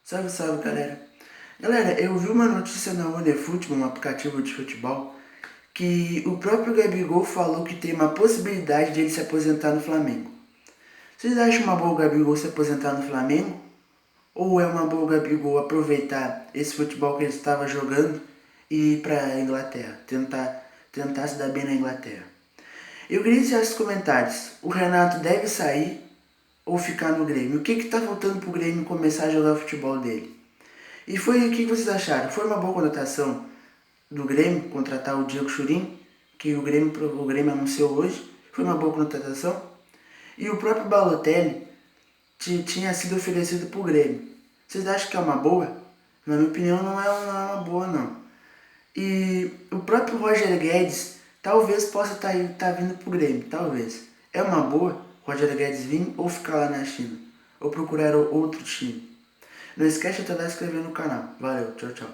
Salve, salve, galera. Galera, eu vi uma notícia na OneFootball, um aplicativo de futebol, que o próprio Gabigol falou que tem uma possibilidade de ele se aposentar no Flamengo. Vocês acham uma boa o Gabigol se aposentar no Flamengo? Ou é uma boa o Gabigol aproveitar esse futebol que ele estava jogando e ir para a Inglaterra, tentar se dar bem na Inglaterra? Eu queria iniciar esses comentários. O Renato deve sair ou ficar no Grêmio? O que está faltando para o Grêmio começar a jogar o futebol dele? E o que vocês acharam? Foi uma boa contratação do Grêmio contratar o Diego Churin, que o Grêmio anunciou hoje? Foi uma boa contratação? E o próprio Balotelli tinha sido oferecido para o Grêmio. Vocês acham que é uma boa? Na minha opinião, não é uma boa, não. E o próprio Roger Guedes talvez possa tá vindo para o Grêmio, talvez. É uma boa Roger Guedes vir ou ficar lá na China? Ou procurar outro time? Não esquece de se inscrever no canal. Valeu, tchau, tchau.